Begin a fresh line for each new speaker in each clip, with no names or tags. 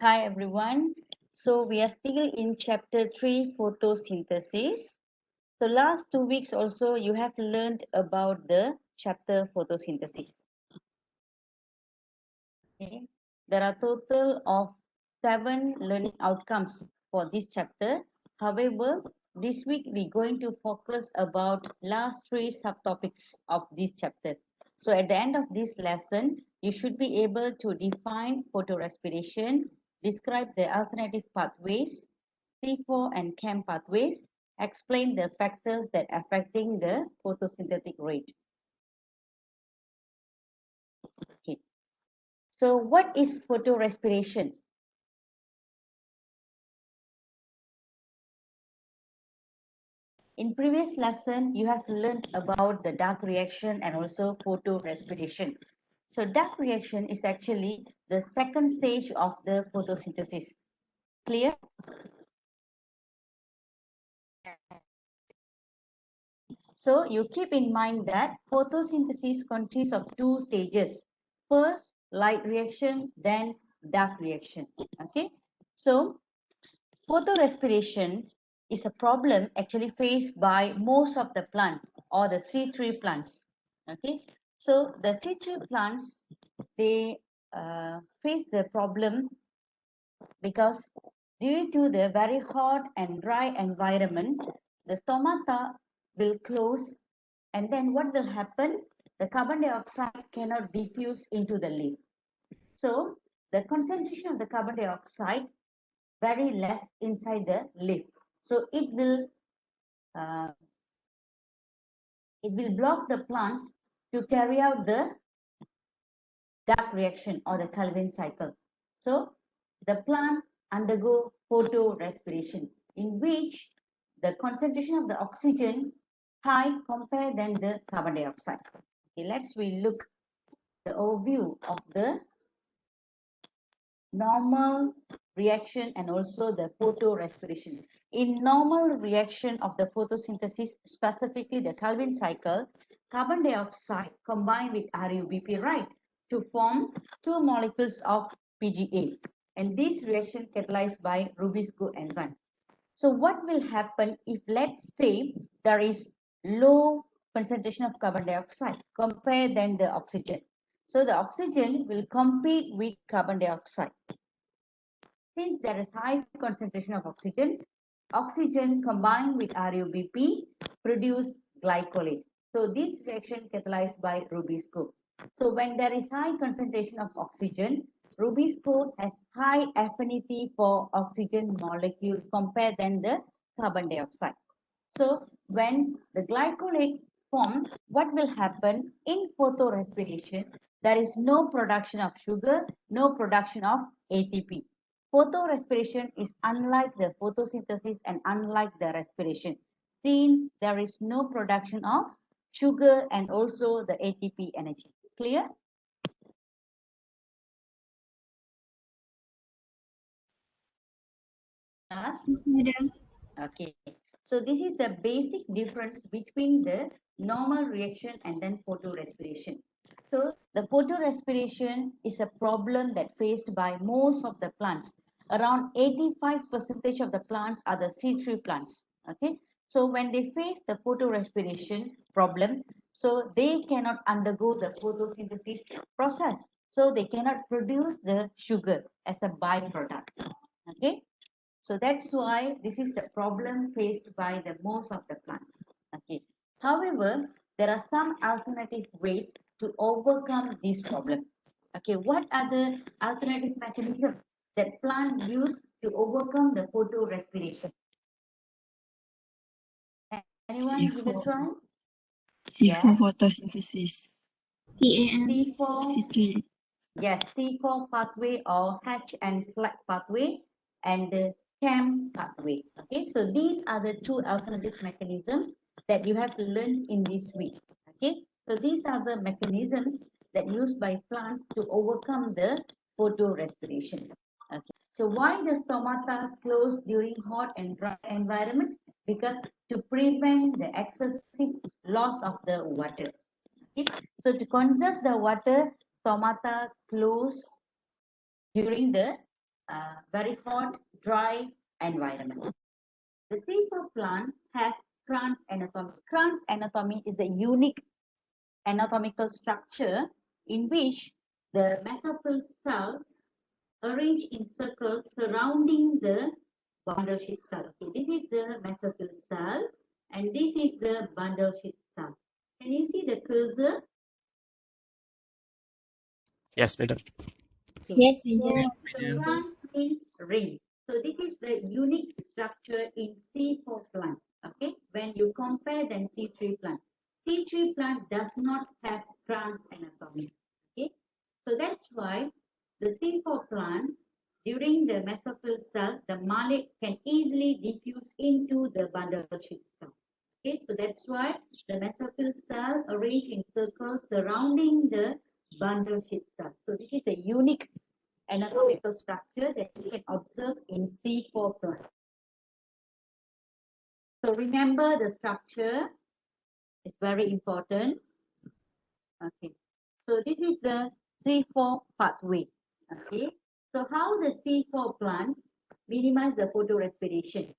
Hi everyone. So we are still in chapter 3, photosynthesis. So last 2 weeks also you have learned about the chapter photosynthesis. Okay. There are total of 7 learning outcomes for this chapter. However, this week we're going to focus about last 3 subtopics of this chapter. So at the end of this lesson, you should be able to define photorespiration, describe the alternative pathways, C4 and CAM pathways, explain the factors that affecting the photosynthetic rate. Okay. So what is photorespiration? In previous lesson, you have learned about the dark reaction and also photorespiration. So dark reaction is actually the second stage of the photosynthesis. Clear? So you keep in mind that photosynthesis consists of 2 stages. First, light reaction, then dark reaction. Okay. So photorespiration is a problem actually faced by most of the plant or the C3 plants. Okay, so the C3 plants, they face the problem because due to the very hot and dry environment, the stomata will close, and then what will happen? The carbon dioxide cannot diffuse into the leaf. So the concentration of the carbon dioxide very less inside the leaf. So uh, it will block the plants to carry out the dark reaction or the Calvin cycle. So the plant undergo photorespiration, in which the concentration of the oxygen high compared than the carbon dioxide. Okay, we look the overview of the normal reaction and also the photorespiration. In normal reaction of the photosynthesis, specifically the Calvin cycle, carbon dioxide combined with RUBP, right, to form 2 molecules of PGA. And this reaction catalyzed by Rubisco enzyme. So what will happen if, let's say, there is low concentration of carbon dioxide compared than the oxygen. So the oxygen will compete with carbon dioxide. Since there is high concentration of oxygen, oxygen combined with RUBP produce glycolate. So this reaction catalyzed by Rubisco. So when there is high concentration of oxygen, Rubisco has high affinity for oxygen molecule compared than the carbon dioxide. So when the glycolate forms, what will happen in photorespiration? There is no production of sugar, no production of ATP. Photorespiration is unlike the photosynthesis and unlike the respiration, since there is no production of sugar and also the ATP energy. Clear?
Madam.
Okay, so this is the basic difference between the normal reaction and then photorespiration. So the photorespiration is a problem that faced by most of the plants. Around 85% of the plants are the C3 plants. Okay, so when they face the photorespiration problem, so they cannot undergo the photosynthesis process. So they cannot produce the sugar as a byproduct. Okay. So that's why this is the problem faced by the most of the plants. Okay. However, there are some alternative ways to overcome this problem. Okay, what are the alternative mechanisms that plants use to overcome the photorespiration? Anyone give a
C4,
try?
C4
Yes.
photosynthesis,
CAM.
C4,
C3,
yes, C4 pathway or Hatch and Slack pathway and the CAM pathway. Okay, so these are the 2 alternative mechanisms that you have learned in this week. Okay, so these are the mechanisms that used by plants to overcome the photorespiration. Okay, so why the stomata close during hot and dry environment? Because to prevent the excessive loss of the water. Okay, so to conserve the water, stomata close during the very hot, dry environment. The C4 plant has Kranz anatomy. Kranz anatomy is the unique anatomical structure in which the mesophyll cell arranged in circles surrounding the bundle sheath cell. Okay, this is the mesophyll cell and this is the bundle sheath cell. Can you see the cursor?
Yes, madam.
Okay.
Yes,
So,
madam.
Kranz means ring. So this is the unique structure in C4 plant. Okay, when you compare then C3 plant. C3 plant does not have Kranz anatomy. Okay, so that's why the C4 plant during the mesophyll cell, the malate can easily diffuse into the bundle sheath cell. Okay, so that's why the mesophyll cell arranged in circles surrounding the bundle sheath cell. So this is a unique anatomical structure that you can observe in C4 plant. So remember the structure is very important. Okay. So this is the C4 pathway. Okay. So how the C4 plants minimize the photorespiration?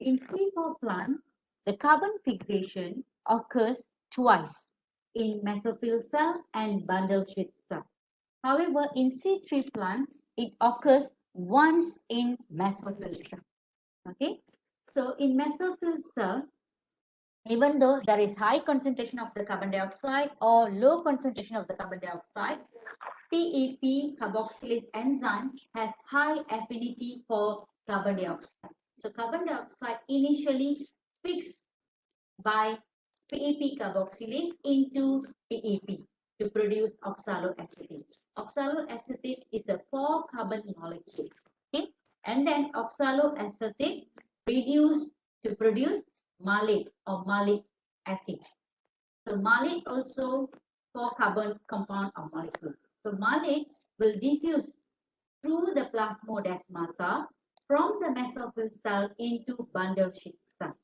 In C4 plant, the carbon fixation occurs twice in mesophyll cell and bundle sheath cell. However, in C3 plants, it occurs once in mesophyll cell. Okay. So in mesophyll cell, even though there is high concentration of the carbon dioxide or low concentration of the carbon dioxide, PEP carboxylase enzyme has high affinity for carbon dioxide. So carbon dioxide initially fixed by PEP carboxylase into PEP to produce oxaloacetate. Oxaloacetate is a 4-carbon molecule. Okay, and then oxaloacetate reduced to produce malate or malic acid. So malate also 4-carbon compound or molecule. So malate will diffuse through the plasmodesmata from the mesophyll cell into bundle sheath cell.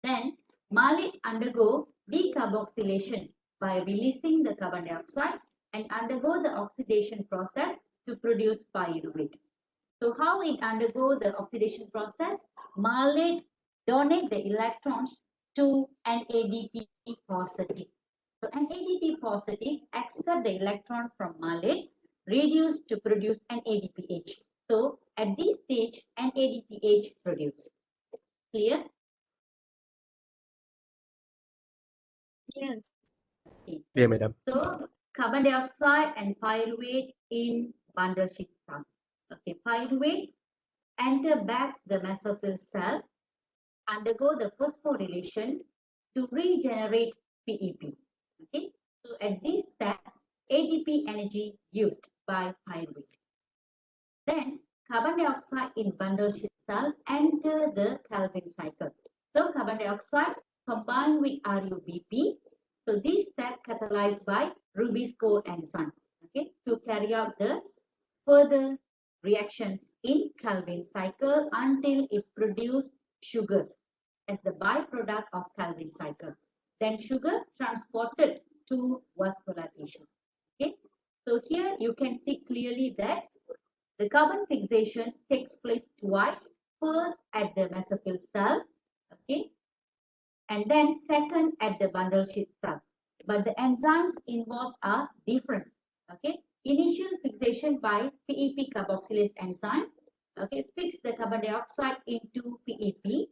Then malate undergo decarboxylation by releasing the carbon dioxide and undergo the oxidation process to produce pyruvate. So how it undergo the oxidation process? Malate donate the electrons to NADP positive. So NADP positive accept the electron from malate, reduce to produce NADPH. So at this stage, NADPH produced. Clear?
Yes.
Okay.
Yeah, madam.
So carbon dioxide and pyruvate in bundle sheath cell. Okay, pyruvate enter back the mesophyll cell, undergo the phosphorylation to regenerate PEP. Okay, so at this step, ADP energy used by pyruvate. Then carbon dioxide in bundle sheath cell enter the Calvin cycle. So carbon dioxide combined with RUBP. So this step catalyzed by Rubisco enzyme. Okay, to carry out the further reactions in Calvin cycle until it produces sugar as the byproduct of Calvin cycle. Then sugar transported to vascularization. Okay, so here you can see clearly that the carbon fixation takes place twice, first at the mesophyll cell, okay, and then second at the bundle sheath cell. But the enzymes involved are different. Okay, initial fixation by PEP carboxylase enzyme, okay, fix the carbon dioxide into PEP.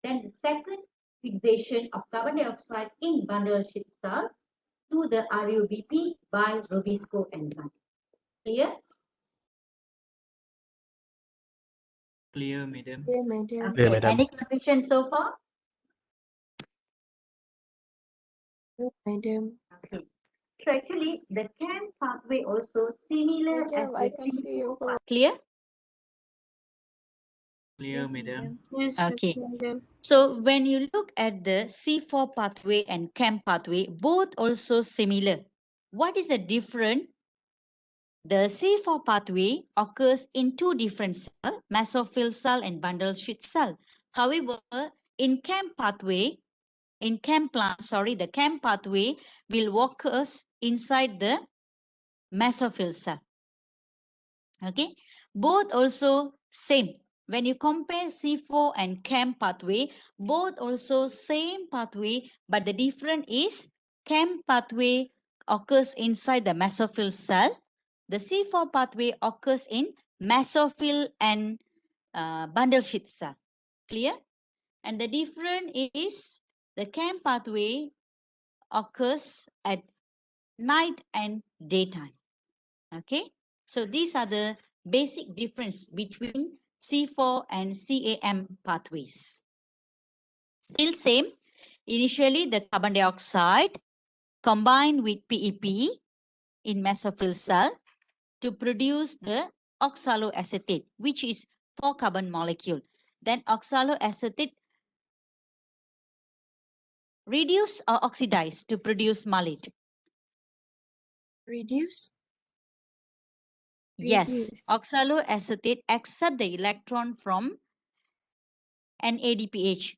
Then the second fixation of carbon dioxide in bundle sheath cell to the RUBP by Rubisco enzyme. Clear?
Clear, madam.
Yeah, madam.
Okay.
madam.
Any confusion so far?
Yeah, madam.
Okay. So actually, the CAM pathway also similar as
Madam, I
the
can hear you.
C4 clear?
Clear,
Yes,
madam.
Yes,
Okay.
madam.
So when you look at the C4 pathway and CAM pathway, both also similar. What is the difference? The C4 pathway occurs in two different cells, mesophyll cell and bundle sheath cell. However, in CAM pathway, in CAM plant, the CAM pathway will occurs inside the mesophyll cell. Okay, both also same. When you compare C4 and CAM pathway, both also same pathway, but the difference is CAM pathway occurs inside the mesophyll cell. The C4 pathway occurs in mesophyll and bundle sheath cell. Clear? And the difference is the CAM pathway occurs at night and daytime. Okay, so these are the basic difference between C4 and CAM pathways. Still same, initially the carbon dioxide combined with PEP in mesophyll cell to produce the oxaloacetate, which is 4-carbon molecule. Then oxaloacetate reduce or oxidize to produce malate.
Reduce.
Yes,
Reduce.
oxaloacetate accept the electron from NADPH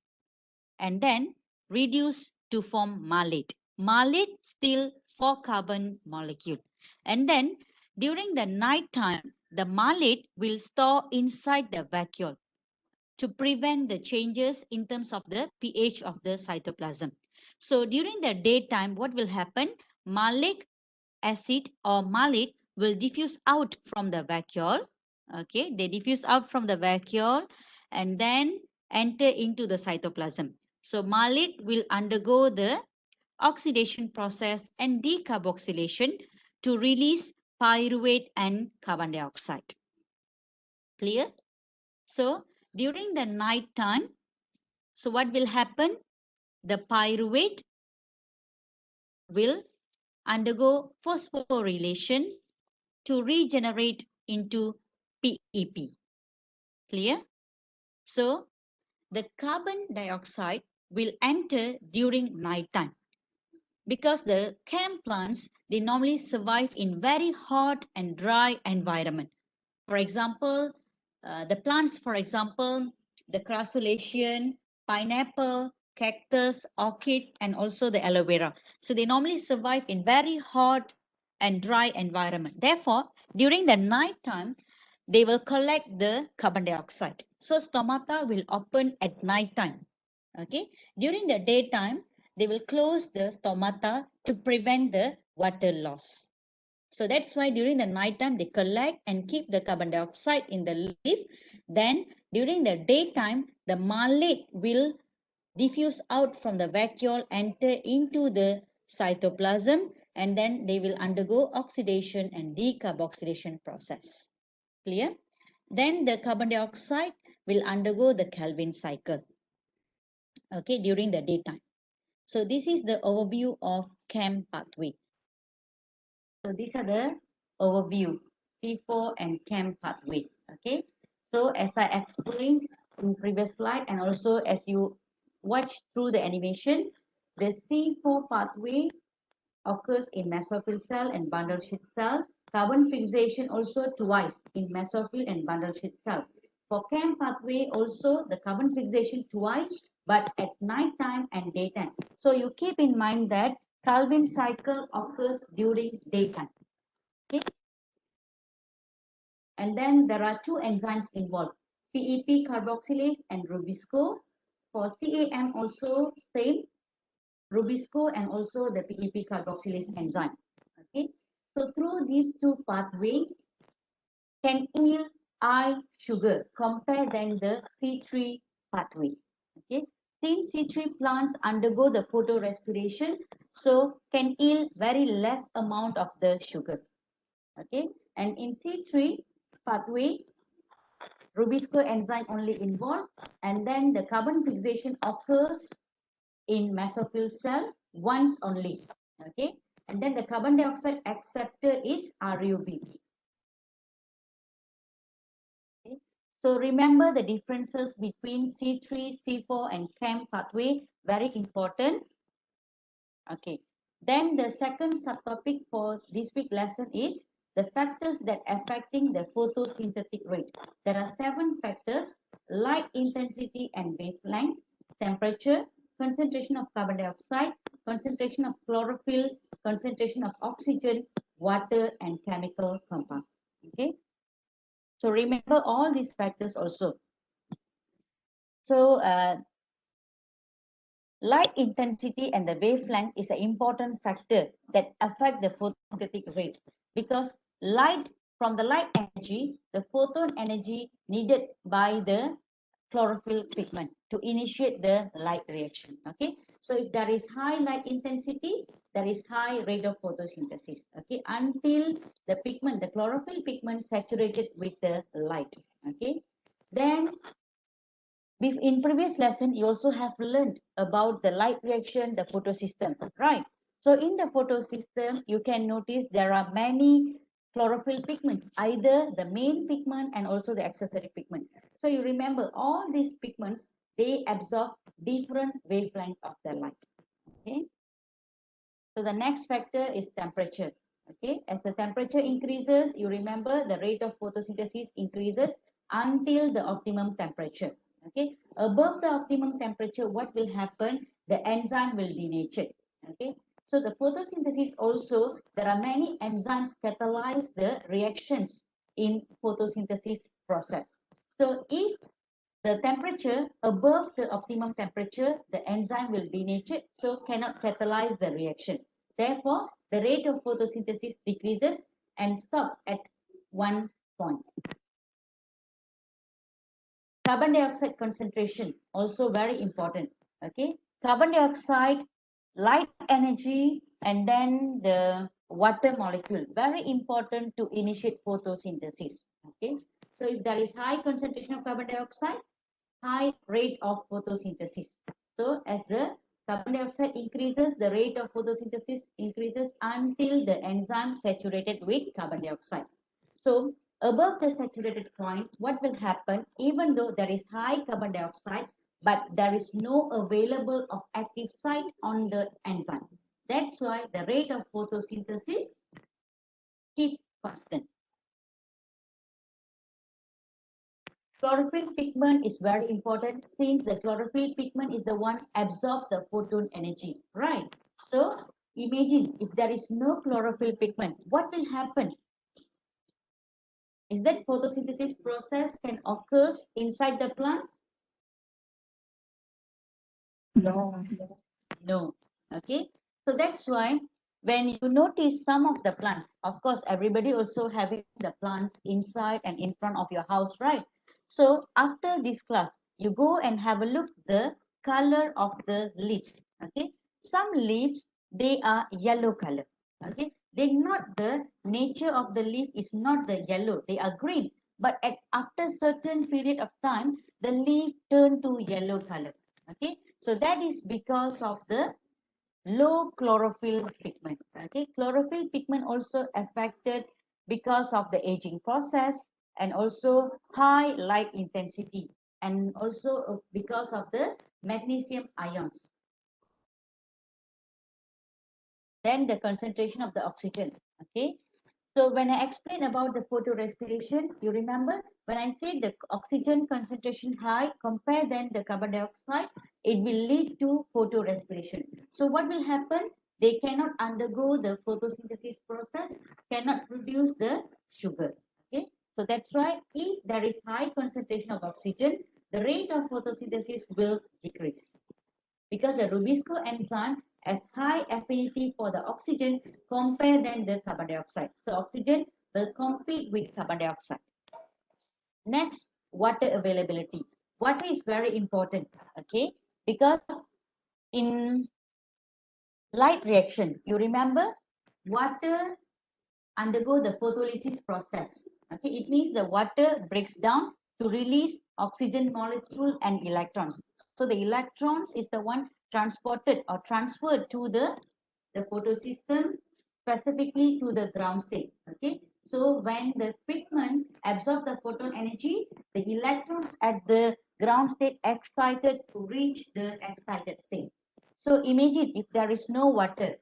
and then reduce to form malate. Malate still 4-carbon molecule. And then during the night time, the malate will store inside the vacuole to prevent the changes in terms of the pH of the cytoplasm. So during the daytime, what will happen? Malic acid or malate will diffuse out from the vacuole. Okay, they diffuse out from the vacuole and then enter into the cytoplasm. So malate will undergo the oxidation process and decarboxylation to release pyruvate and carbon dioxide. Clear? So during the night time, so what will happen? The pyruvate will undergo phosphorylation to regenerate into PEP. Clear? So the carbon dioxide will enter during night time because the CAM plants, they normally survive in very hot and dry environment. For example, the plants, for example, the crassulacean, pineapple, cactus, orchid, and also the aloe vera. So they normally survive in very hot and dry environment. Therefore, during the night time, they will collect the carbon dioxide. So stomata will open at night time. Okay. During the daytime, they will close the stomata to prevent the water loss. So that's why during the night time, they collect and keep the carbon dioxide in the leaf. Then during the daytime, the malate will diffuse out from the vacuole, enter into the cytoplasm, and then they will undergo oxidation and decarboxylation process. Clear? Then the carbon dioxide will undergo the Calvin cycle, okay, during the daytime. So this is the overview of CAM pathway. So these are the overview, C4 and CAM pathway. Okay. So as I explained in previous slide and also as you watch through the animation, the C4 pathway occurs in mesophyll cell and bundle sheath cell. Carbon fixation also twice in mesophyll and bundle sheath cell. For CAM pathway also the carbon fixation twice but at night time and daytime. So you keep in mind that Calvin cycle occurs during daytime. Okay. And then there are two enzymes involved, PEP carboxylase and Rubisco. For CAM also same, Rubisco and also the PEP carboxylase enzyme. Okay. So through these two pathways can yield I sugar compared than the C3 pathway. Okay. Since C3 plants undergo the photorespiration, so can yield very less amount of the sugar. Okay. And in C3 pathway, Rubisco enzyme only involved, and then the carbon fixation occurs in mesophyll cell once only. Okay, and then the carbon dioxide acceptor is RUB. Okay. So remember the differences between C3, C4, and CAM pathway, very important. Okay. Then the second subtopic for this week lesson is the factors that affecting the photosynthetic rate. There are 7 factors: light intensity and wavelength, temperature, concentration of carbon dioxide, concentration of chlorophyll, concentration of oxygen, water, and chemical compound. Okay. So remember all these factors also. So light intensity and the wavelength is an important factor that affect the photosynthetic rate, because light from the light energy, the photon energy needed by the chlorophyll pigment to initiate the light reaction. Okay, so if there is high light intensity, there is high rate of photosynthesis. Okay, until the pigment, the chlorophyll pigment saturated with the light. Okay, then in previous lesson, you also have learned about the light reaction, the photosystem, right? So in the photosystem, you can notice there are many chlorophyll pigments, either the main pigment and also the accessory pigment. So you remember all these pigments, they absorb different wavelengths of the light. Okay. So the next factor is temperature. Okay, as the temperature increases, you remember the rate of photosynthesis increases until the optimum temperature. Okay, above the optimum temperature, what will happen? The enzyme will denature. Okay, so the photosynthesis also, there are many enzymes catalyze the reactions in photosynthesis process. So if the temperature above the optimum temperature, the enzyme will denature, so cannot catalyze the reaction. Therefore, the rate of photosynthesis decreases and stop at one point. Carbon dioxide concentration also very important. Okay, carbon dioxide, light energy, and then the water molecule, very important to initiate photosynthesis. Okay, so if there is high concentration of carbon dioxide, high rate of photosynthesis. So as the carbon dioxide increases, the rate of photosynthesis increases until the enzyme saturated with carbon dioxide. So above the saturated point, what will happen? Even though there is high carbon dioxide, but there is no available of active site on the enzyme. That's why the rate of photosynthesis keep constant. Chlorophyll pigment is very important, since the chlorophyll pigment is the one absorbs the photon energy, right? So imagine if there is no chlorophyll pigment, what will happen? Is that photosynthesis process can occur inside the plants?
No.
No. Okay. So that's why when you notice some of the plants, of course, everybody also having the plants inside and in front of your house, right? So after this class, you go and have a look the color of the leaves. Okay. Some leaves, they are yellow color. Okay. They not the nature of the leaf is not the yellow. They are green. But after certain period of time, the leaf turn to yellow color. Okay. So that is because of the low chlorophyll pigment. Okay, chlorophyll pigment also affected because of the aging process and also high light intensity, and also because of the magnesium ions. Then the concentration of the oxygen. Okay, so when I explain about the photorespiration, you remember when I said the oxygen concentration high, compare then the carbon dioxide, it will lead to photorespiration. So what will happen? They cannot undergo the photosynthesis process, cannot produce the sugar. Okay, so that's why if there is high concentration of oxygen, the rate of photosynthesis will decrease, because the Rubisco enzyme has high affinity for the oxygen compared than the carbon dioxide. So oxygen will compete with carbon dioxide. Next, water availability. Water is very important, okay? Because in light reaction, you remember water undergo the photolysis process. Okay, it means the water breaks down to release oxygen molecule and electrons. So the electrons is the one transported or transferred to the photosystem, specifically to the ground state. Okay, so when the pigment absorbs the photon energy, the electrons at the ground state excited to reach the excited state. So imagine if there is no water,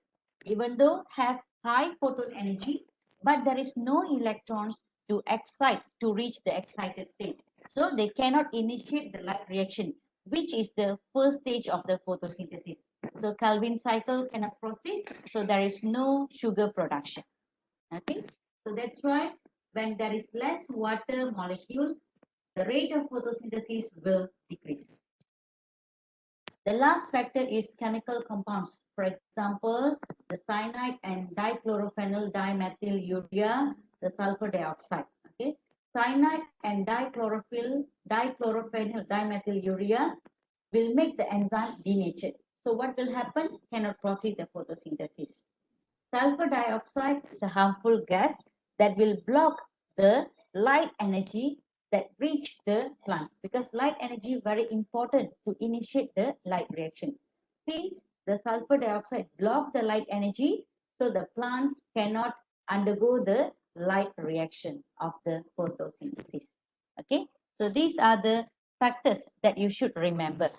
even though have high photon energy, but there is no electrons to excite to reach the excited state. So they cannot initiate the light reaction, which is the first stage of the photosynthesis. So Calvin cycle cannot proceed, so there is no sugar production. Okay, so that's why when there is less water molecule, the rate of photosynthesis will decrease. The last factor is chemical compounds. For example, the cyanide and dichlorophenyl dimethylurea, the sulfur dioxide. Okay, cyanide and dichlorophenil dimethylurea will make the enzyme denatured. So what will happen? Cannot proceed the photosynthesis. Sulfur dioxide is a harmful gas that will block the light energy that reach the plants, because light energy is very important to initiate the light reaction. Since the sulfur dioxide block the light energy, so the plants cannot undergo the light reaction of the photosynthesis. Okay, so these are the factors that you should remember.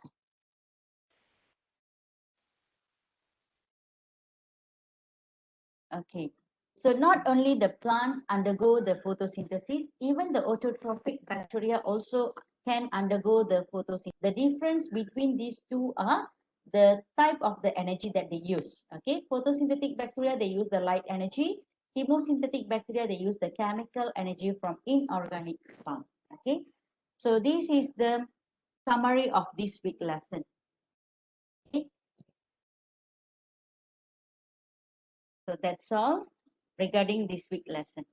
Okay, so not only the plants undergo the photosynthesis, even the autotrophic bacteria also can undergo the photosynthesis. The difference between these two are the type of the energy that they use. Okay, photosynthetic bacteria, they use the light energy. Chemosynthetic bacteria, they use the chemical energy from inorganic plant. Okay, so this is the summary of this week lesson. Okay, so that's all regarding this week lesson.